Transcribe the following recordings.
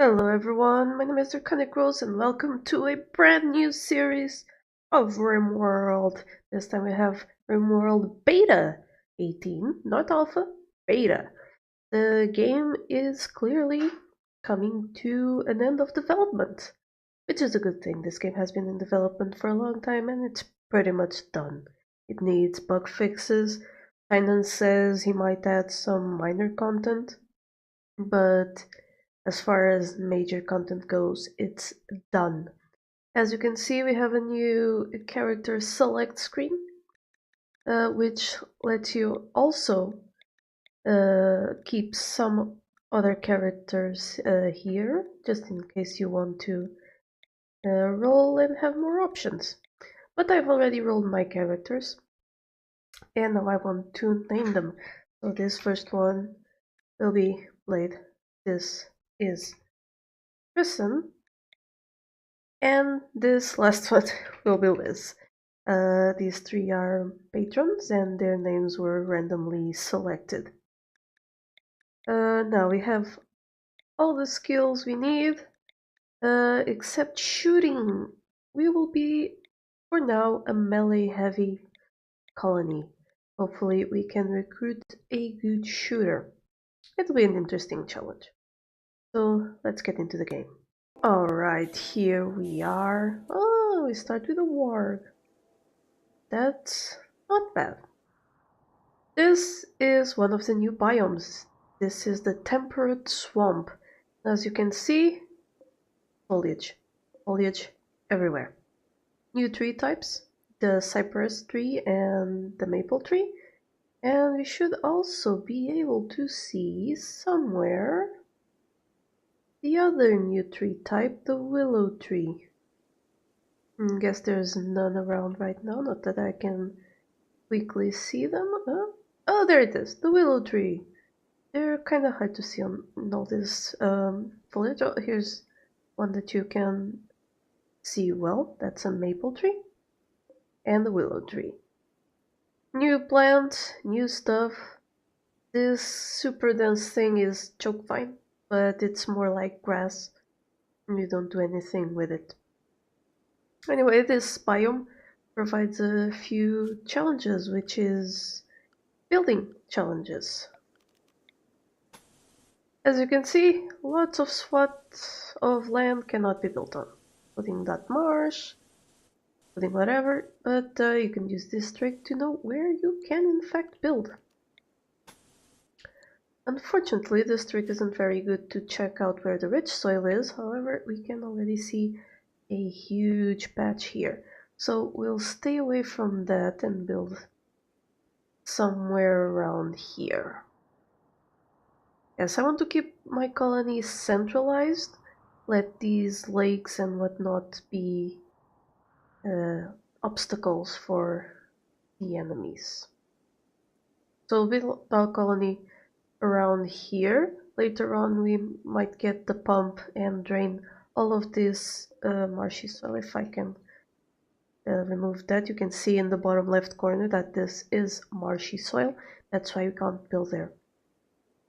Hello everyone, my name is Draconic Rose and welcome to a brand new series of Rimworld. This time we have Rimworld Beta 18, not Alpha, Beta. The game is clearly coming to an end of development, which is a good thing. This game has been in development for a long time and it's pretty much done. It needs bug fixes. Finance says he might add some minor content, but as far as major content goes, it's done. As you can see, we have a new character select screen, which lets you also keep some other characters here, just in case you want to roll and have more options. But I've already rolled my characters, and now I want to name them. So this first one will be Blade. This is Kristen. And this last one will be Liz. These three are patrons and their names were randomly selected. Now we have all the skills we need, except shooting. We will be, for now, a melee heavy colony. Hopefully we can recruit a good shooter. It'll be an interesting challenge. So let's get into the game. Alright, here we are. Oh, we start with a warg. That's not bad. This is one of the new biomes. This is the temperate swamp. As you can see, foliage. Foliage everywhere. New tree types, the cypress tree and the maple tree. And we should also be able to see somewhere the other new tree type, the willow tree. Guess there's none around right now, not that I can quickly see them. Oh, there it is, the willow tree. They're kind of hard to see on all this foliage. Oh, here's one that you can see well. That's a maple tree and the willow tree. New plant, new stuff. This super dense thing is chokevine, but it's more like grass. You don't do anything with it. Anyway, this biome provides a few challenges, which is building challenges. As you can see, lots of swaths of land cannot be built on, including that marsh, including whatever, but you can use this trick to know where you can in fact build. Unfortunately, this trick isn't very good to check out where the rich soil is, however, we can already see a huge patch here. So we'll stay away from that and build somewhere around here. Yes, I want to keep my colony centralized, let these lakes and whatnot be obstacles for the enemies. So we'll build our colony around here. Later on we might get the pump and drain all of this marshy soil. If I can remove that, you can see in the bottom left corner that this is marshy soil. That's why we can't build there.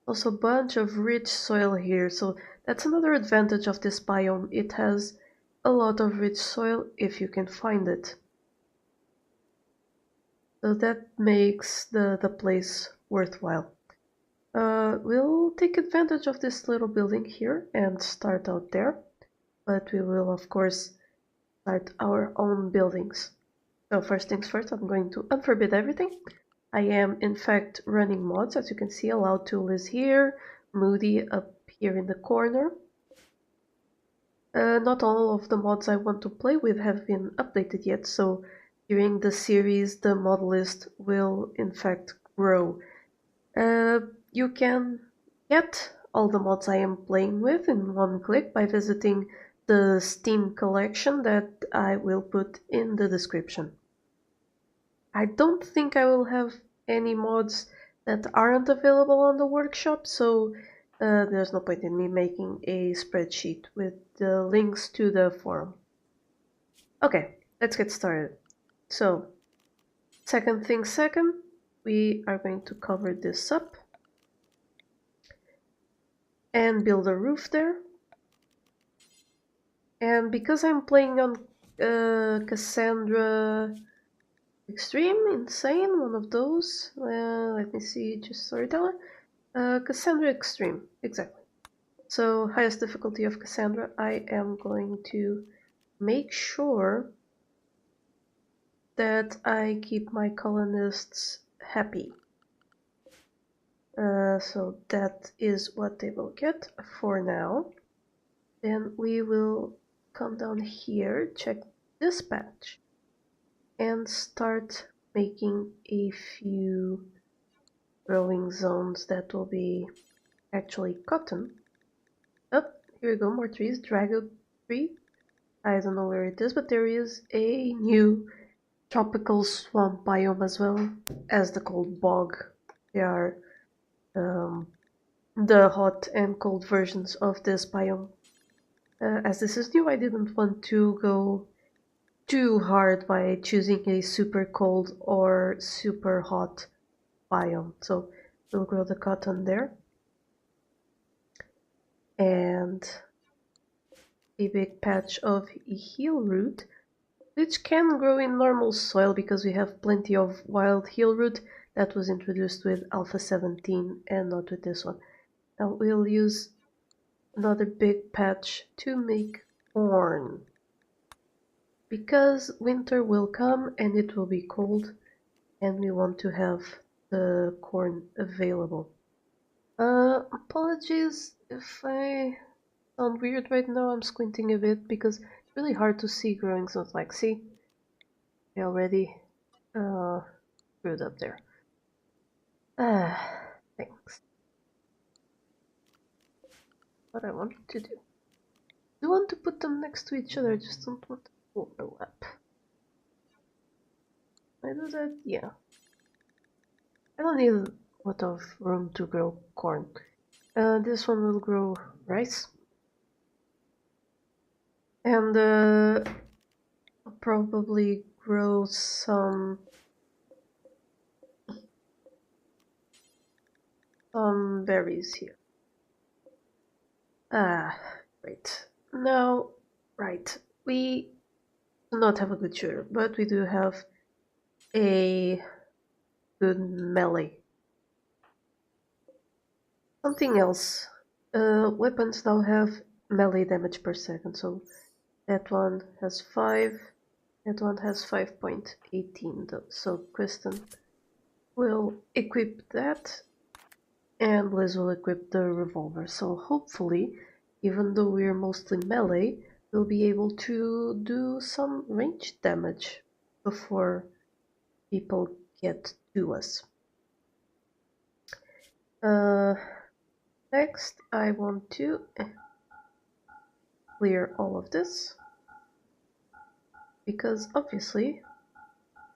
Also a bunch of rich soil here, so that's another advantage of this biome. It has a lot of rich soil if you can find it. So that makes the place worthwhile. We'll take advantage of this little building here and start out there, but we will of course start our own buildings. So first things first, I'm going to unforbid everything. I am in fact running mods, as you can see. Allowed tool is here, Moody up here in the corner. Not all of the mods I want to play with have been updated yet, so during the series the mod list will in fact grow. You can get all the mods I am playing with in one click by visiting the Steam collection that I will put in the description. I don't think I will have any mods that aren't available on the workshop, so there's no point in me making a spreadsheet with the links to the forum. Okay, let's get started. So, second thing second, we are going to cover this up and build a roof there. And because I'm playing on Cassandra Extreme, Insane, one of those. Let me see, just storyteller. Cassandra Extreme, exactly. So highest difficulty of Cassandra, I am going to make sure that I keep my colonists happy. So that is what they will get for now. Then we will come down here, check this patch, and start making a few growing zones that will be actually cotton. Oh, here we go, more trees. Dragon tree. I don't know where it is, but there is a new tropical swamp biome as well as the cold bog. They are the hot and cold versions of this biome. As this is new, I didn't want to go too hard by choosing a super cold or super hot biome. So we'll grow the cotton there. And a big patch of heel root, which can grow in normal soil because we have plenty of wild heel root that was introduced with Alpha 17 and not with this one. Now we'll use another big patch to make corn. Because winter will come and it will be cold and we want to have the corn available. Apologies if I sound weird right now, I'm squinting a bit because it's really hard to see growing zones. Like, see? I already screwed up there. Thanks. What I wanted to do. I want to put them next to each other, I just don't want to overlap. I do that? Yeah. I don't need a lot of room to grow corn. This one will grow rice. And I'll probably grow some berries here. Right. Now, right. We do not have a good shooter, but we do have a good melee. Something else. Weapons now have melee damage per second, so that one has 5, that one has 5.18 though. So Kristen will equip that, and Liz will equip the revolver. So hopefully, even though we're mostly melee, we'll be able to do some range damage before people get to us. Next, I want to clear all of this, because obviously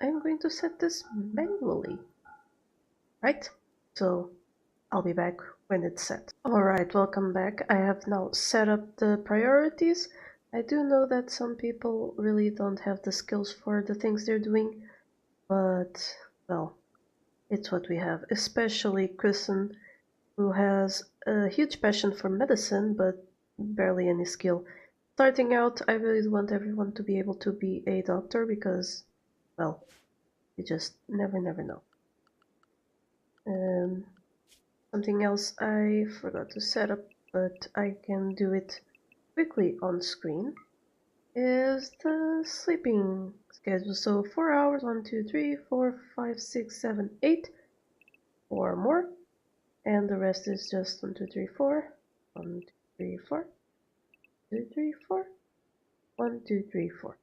I'm going to set this manually, right? So I'll be back when it's set. Alright, welcome back. I have now set up the priorities. I do know that some people really don't have the skills for the things they're doing, but, well, it's what we have. Especially Kristen, who has a huge passion for medicine, but barely any skill. Starting out, I really want everyone to be able to be a doctor because, well, you just never know. Something else I forgot to set up, but I can do it quickly on screen, is the sleeping schedule. So 4 hours, 1, 2, 3, 4, 5, 6, 7, 8, 4 more, and the rest is just 1, 2, 3, 4, 1, 2, 3, 4, 2, 3, 4, 1, 2, 3, 4.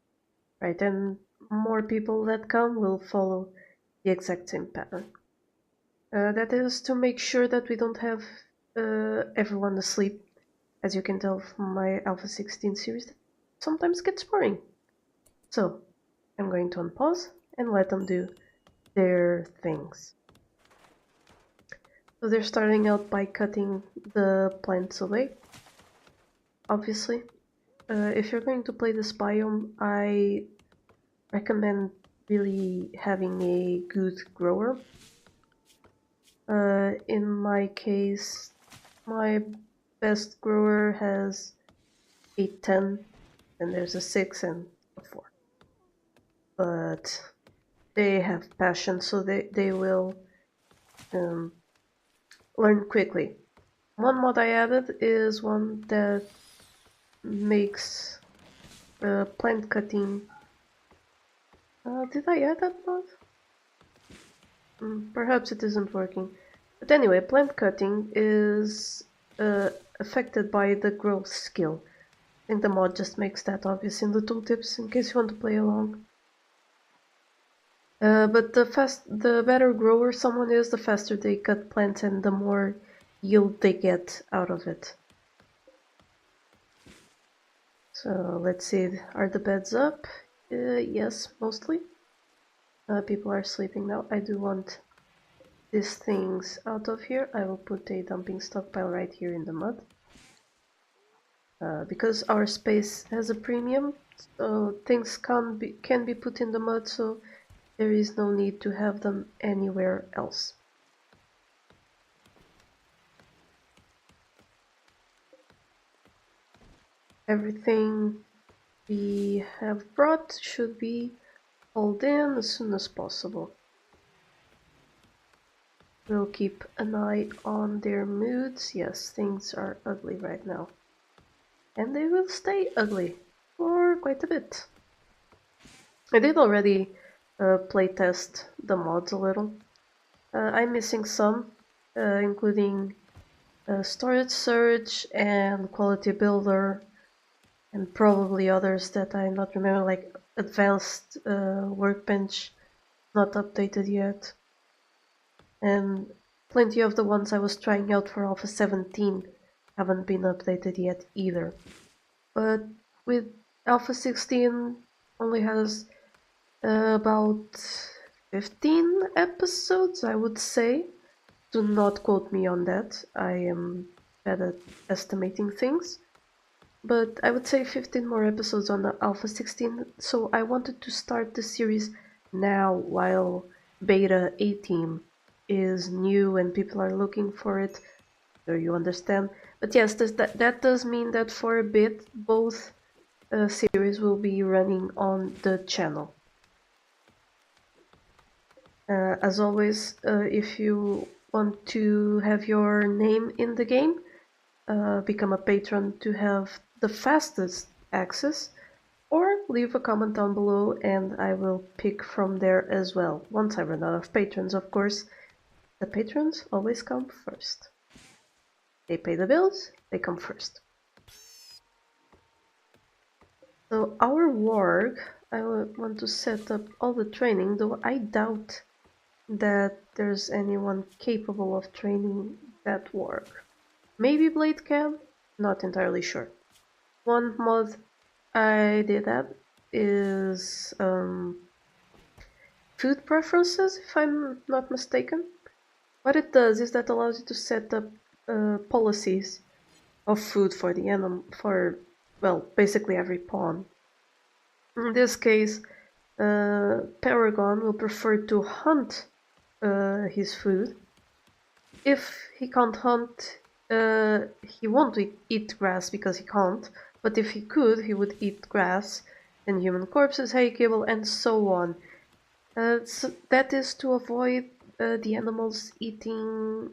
Right, and more people that come will follow the exact same pattern. That is to make sure that we don't have everyone asleep. As you can tell from my Alpha 16 series, that sometimes gets boring. So, I'm going to unpause and let them do their things. So they're starting out by cutting the plants away. Obviously, if you're going to play this biome, I recommend really having a good grower. In my case, my best grower has a 10 and there's a 6 and a 4. But they have passion, so they will learn quickly. One mod I added is one that makes plant cutting. Did I add that mod? Perhaps it isn't working. But anyway, plant cutting is affected by the growth skill. I think the mod just makes that obvious in the tooltips in case you want to play along. But the better grower someone is, the faster they cut plants and the more yield they get out of it. So let's see, are the beds up? Yes, mostly. People are sleeping now. I do want these things out of here. I will put a dumping stockpile right here in the mud. Because our space has a premium, so things can be put in the mud, so there is no need to have them anywhere else. Everything we have brought should be hauled in as soon as possible. We'll keep an eye on their moods. Yes, things are ugly right now. And they will stay ugly for quite a bit. I did already playtest the mods a little. I'm missing some, including storage surge and quality builder, and probably others that I'm not remembering, like advanced workbench, not updated yet. And plenty of the ones I was trying out for Alpha 17 haven't been updated yet either. But with Alpha 16 only has about 15 episodes, I would say. Do not quote me on that. I am bad at estimating things. But I would say 15 more episodes on the Alpha 16, so I wanted to start the series now while Beta 18 is new and people are looking for it. So you understand. But yes, that does mean that for a bit both series will be running on the channel. As always, if you want to have your name in the game, become a patron to have the fastest access, or leave a comment down below and I will pick from there as well. Once I run out of patrons, of course. The patrons always come first. They pay the bills, they come first. So our warg, I want to set up all the training, though I doubt that there's anyone capable of training that warg. Maybe Blade can? Not entirely sure. One mod I did add is food preferences, if I'm not mistaken. What it does is that allows you to set up policies of food for the animal, for, well, basically every pawn. In this case, Paragon will prefer to hunt his food. If he can't hunt, he won't eat grass because he can't, but if he could, he would eat grass and human corpses, hay, kibble, and so on. So that is to avoid the animals eating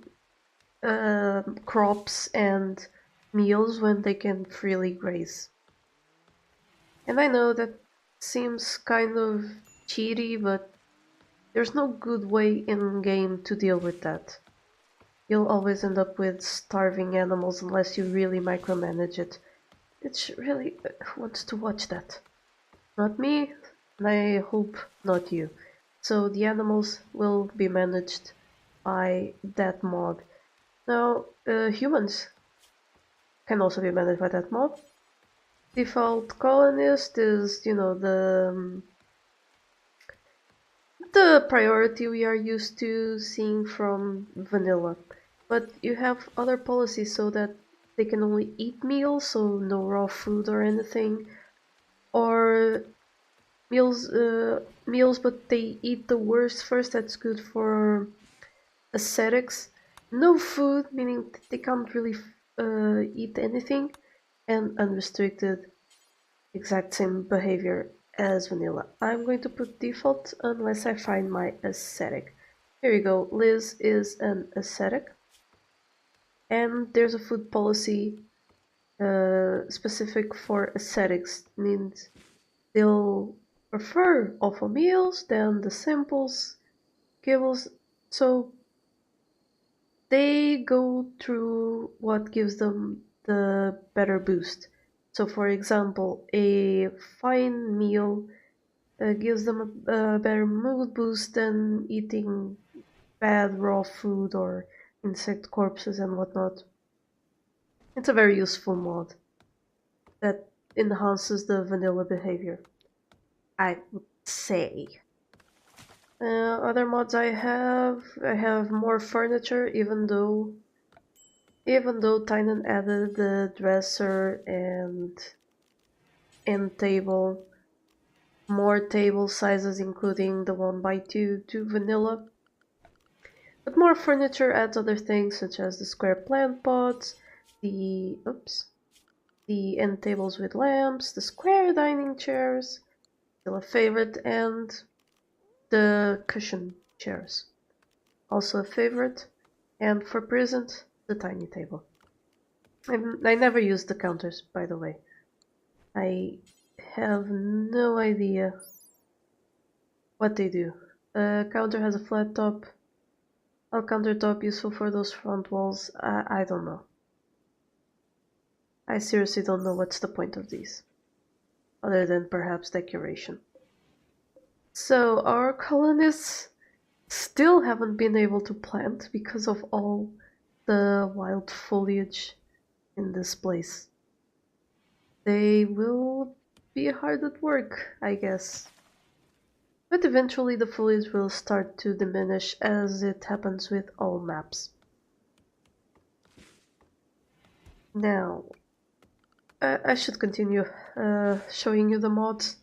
crops and meals when they can freely graze. And I know that seems kind of cheaty, but there's no good way in game to deal with that. You'll always end up with starving animals unless you really micromanage it. It's really who wants to watch that? Not me, and I hope not you. So the animals will be managed by that mod. Now, humans can also be managed by that mod. Default colonist is, you know, the priority we are used to seeing from vanilla. But you have other policies so that they can only eat meals, so no raw food or anything, or meals but they eat the worst first. That's good for ascetics. No food, meaning they can't really eat anything, and unrestricted. exact same behavior as vanilla. I'm going to put default unless I find my ascetic. Here you go, Liz is an ascetic. And there's a food policy specific for ascetics, means they'll prefer awful meals than the simples, kibbles, so they go through what gives them the better boost. So for example, a fine meal gives them a better mood boost than eating bad raw food or insect corpses and whatnot. It's a very useful mod that enhances the vanilla behavior, I would say. Other mods I have more furniture, even though Tynan added the dresser and end table, more table sizes including the 1x2 to vanilla. But more furniture adds other things such as the square plant pots, the end tables with lamps, the square dining chairs, still a favorite, and the cushion chairs, also a favorite, and for present, the tiny table. I never use the counters, by the way. I have no idea what they do. A counter has a flat top. A countertop useful for those front walls. I don't know. I seriously don't know what's the point of these, other than perhaps decoration. So our colonists still haven't been able to plant because of all the wild foliage in this place. They will be hard at work, I guess. But eventually the foliage will start to diminish, as it happens with all maps. Now, I should continue showing you the mods,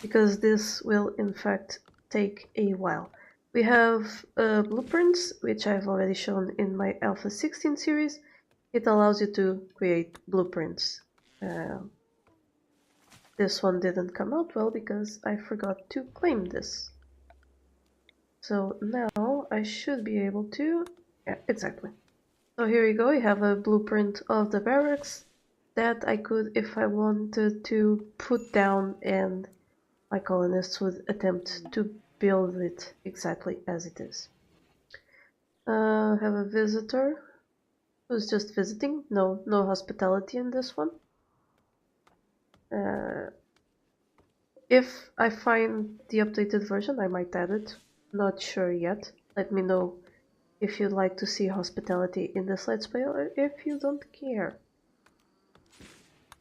because this will in fact take a while. We have blueprints, which I've already shown in my Alpha 16 series. It allows you to create blueprints. This one didn't come out well because I forgot to claim this. So now I should be able to... Yeah, exactly. So here you go, you have a blueprint of the barracks that I could, if I wanted to, put down, and my colonists would attempt to build it exactly as it is. Have a visitor who's just visiting. No hospitality in this one. If I find the updated version, I might add it. Not sure yet. Let me know if you'd like to see hospitality in this Let's Play, or if you don't care.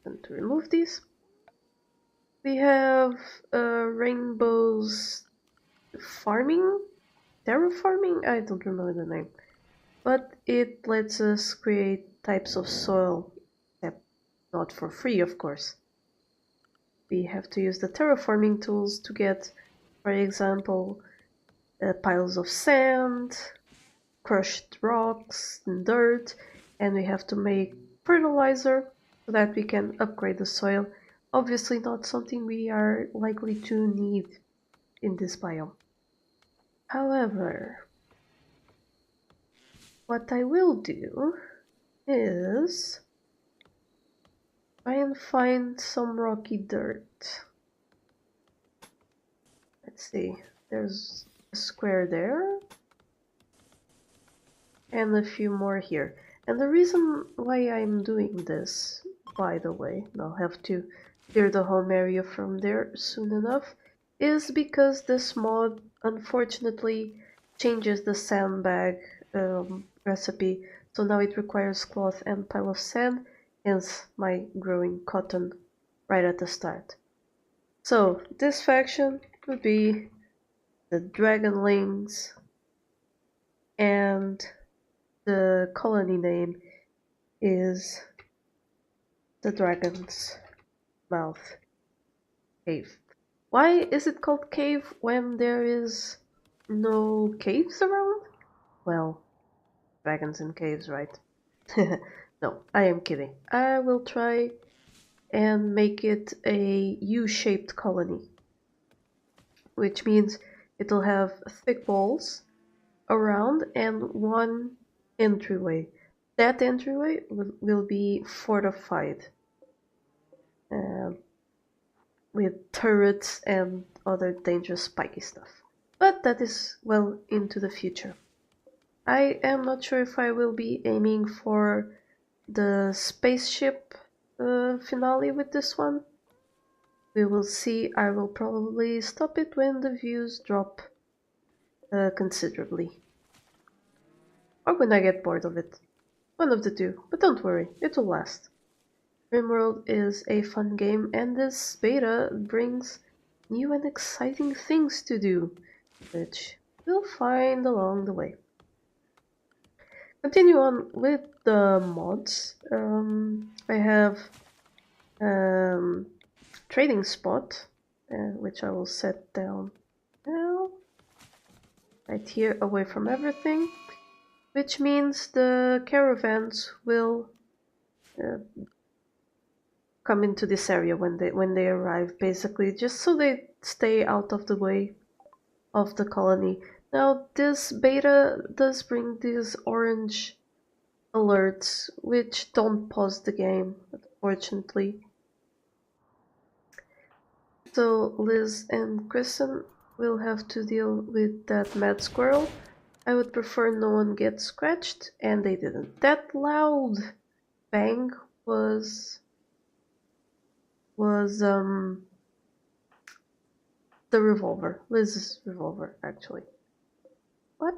And to remove these, we have Rainbow's farming? Terraforming? I don't remember the name. But it lets us create types of soil, except not for free, of course. We have to use the terraforming tools to get, for example, piles of sand, crushed rocks, and dirt, and we have to make fertilizer so that we can upgrade the soil. Obviously not something we are likely to need in this biome. However, what I will do is try and find some rocky dirt. Let's see, there's a square there, and a few more here. And the reason why I'm doing this, by the way, and I'll have to clear the home area from there soon enough, is because this mod unfortunately changes the sandbag recipe. So now it requires cloth and pile of sand, hence my growing cotton right at the start. So this faction would be the dragonlings, and the colony name is the Dragon's Mouth Cave. Why is it called cave when there is no caves around? Well, dragons in caves, right? No, I am kidding. I will try and make it a U-shaped colony, which means it'll have thick walls around and one entryway. That entryway will be fortified uh, with turrets and other dangerous spiky stuff. But that is well into the future. I am not sure if I will be aiming for the spaceship finale with this one. We will see. I will probably stop it when the views drop considerably. Or when I get bored of it. One of the two, but don't worry, it will last. Rimworld is a fun game and this beta brings new and exciting things to do, which we'll find along the way. Continue on with the mods. I have trading spot, which I will set down now, right here away from everything, which means the caravans will come into this area when they arrive, basically, just so they stay out of the way of the colony. Now, this beta does bring these orange alerts, which don't pause the game, unfortunately. So Liz and Kristen will have to deal with that mad squirrel. I would prefer no one gets scratched, and they didn't. That loud bang was the revolver. Liz's revolver, actually. What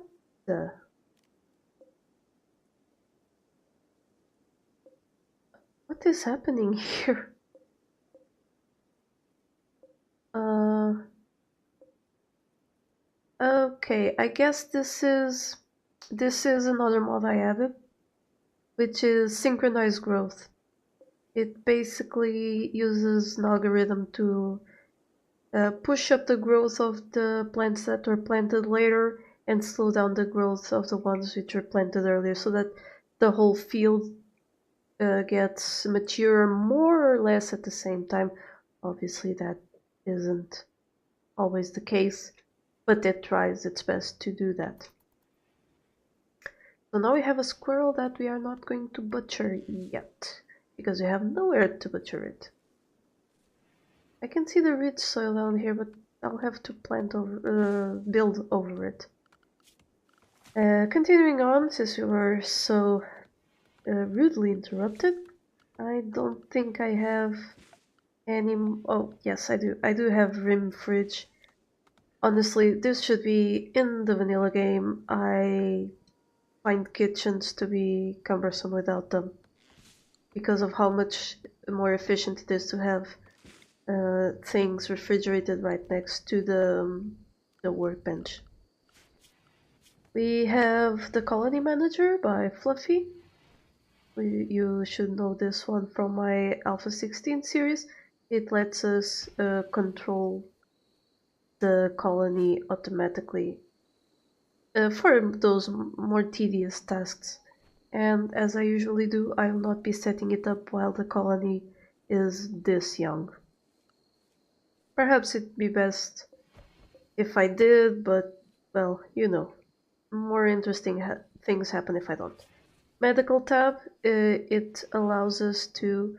the? What is happening here? Okay, I guess this is another mod I added, which is synchronized growth. It basically uses an algorithm to push up the growth of the plants that were planted later and slow down the growth of the ones which were planted earlier, so that the whole field gets mature more or less at the same time. Obviously that isn't always the case, but it tries its best to do that. So now we have a squirrel that we are not going to butcher yet, because we have nowhere to butcher it. I can see the rich soil down here, but I'll have to build over it. Continuing on, since we were so rudely interrupted, I don't think I have any... Oh, yes, I do. I do have rim fridge. Honestly, this should be in the vanilla game. I find kitchens to be cumbersome without them, because of how much more efficient it is to have things refrigerated right next to the workbench. We have the Colony Manager by Fluffy. You should know this one from my Alpha 16 series. It lets us control the colony automatically for those more tedious tasks. And as I usually do, I will not be setting it up while the colony is this young. Perhaps it'd be best if I did, but, well, you know, more interesting things happen if I don't. Medical tab, it allows us to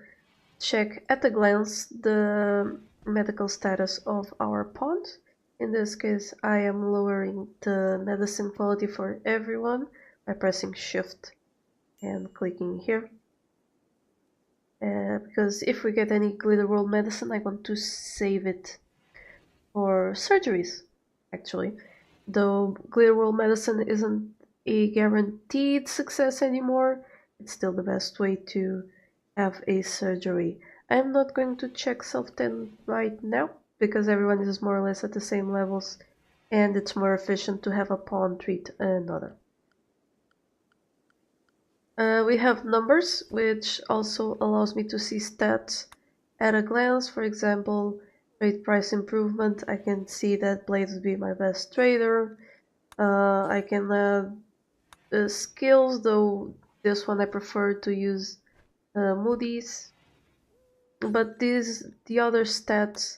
check at a glance the medical status of our pawns. In this case, I am lowering the medicine quality for everyone by pressing shift and clicking here. Because if we get any glitter world medicine, I want to save it for surgeries, actually. Though glitter world medicine isn't a guaranteed success anymore, it's still the best way to have a surgery. I'm not going to check self-10 right now, because everyone is more or less at the same levels, and it's more efficient to have a pawn treat another. We have numbers, which also allows me to see stats at a glance. For example, trade price improvement, I can see that Blade would be my best trader. I can add skills, though this one I prefer to use Moody's. But the other stats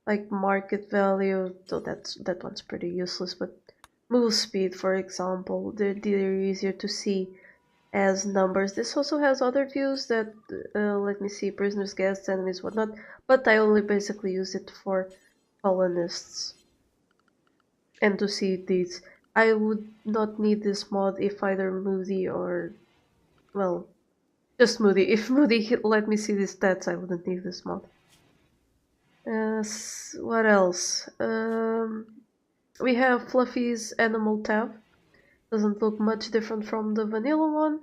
like market value, so that one's pretty useless. But move speed, for example, they're easier to see as numbers. This also has other views that let me see, prisoners, guests, enemies, whatnot. But I only basically use it for colonists and to see these. I would not need this mod if either Moody or, well, just Moody. If Moody let me see the stats, I wouldn't need this mod. What else? We have Fluffy's animal tab. Doesn't look much different from the vanilla one,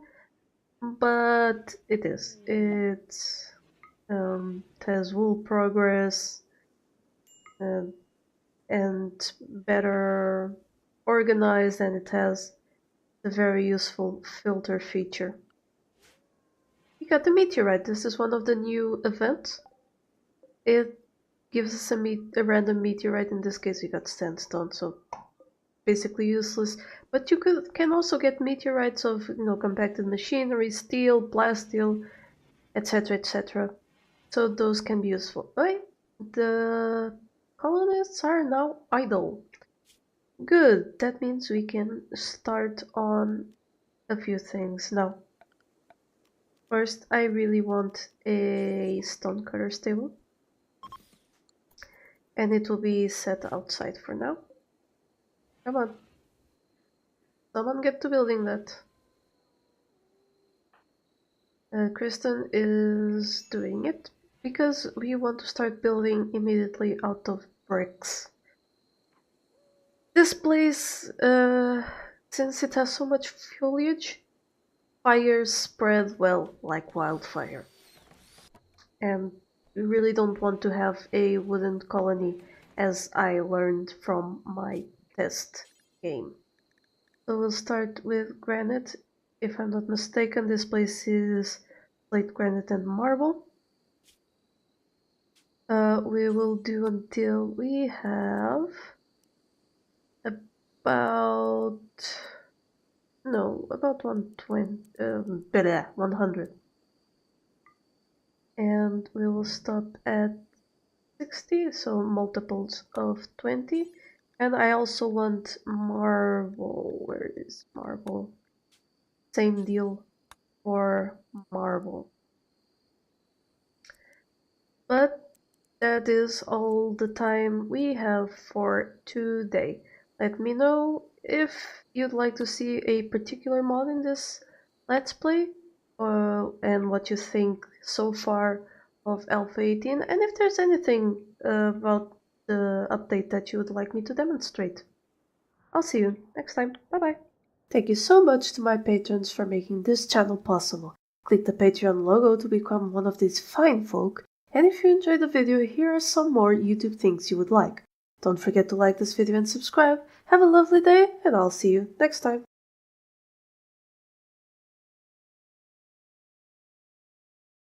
but it is. It has wool progress and better organized, and it has a very useful filter feature. We got the meteorite. This is one of the new events. It gives us a random meteorite. In this case, we got sandstone, so basically useless. But you can also get meteorites of compacted machinery, steel, plasteel, etc., etc. So those can be useful. Right? The colonists are now idle. Good. That means we can start on a few things now. First, I really want a stonecutter stable, and it will be set outside for now. Come on. Someone get to building that. Kristen is doing it because we want to start building immediately out of bricks. This place, since it has so much foliage, fires spread well like wildfire. And we really don't want to have a wooden colony, as I learned from my test game. So we'll start with granite. If I'm not mistaken, this place is slate, granite, and marble. We will do until we have about 100. And we will stop at 60, so multiples of 20. And I also want marble. Where is marble? Same deal for marble. But that is all the time we have for today. Let me know if you'd like to see a particular mod in this Let's Play, and what you think so far of Alpha 18, and if there's anything about the update that you would like me to demonstrate. I'll see you next time. Bye bye. Thank you so much to my patrons for making this channel possible. Click the Patreon logo to become one of these fine folk, and if you enjoyed the video, here are some more YouTube things you would like. Don't forget to like this video and subscribe. Have a lovely day, and I'll see you next time.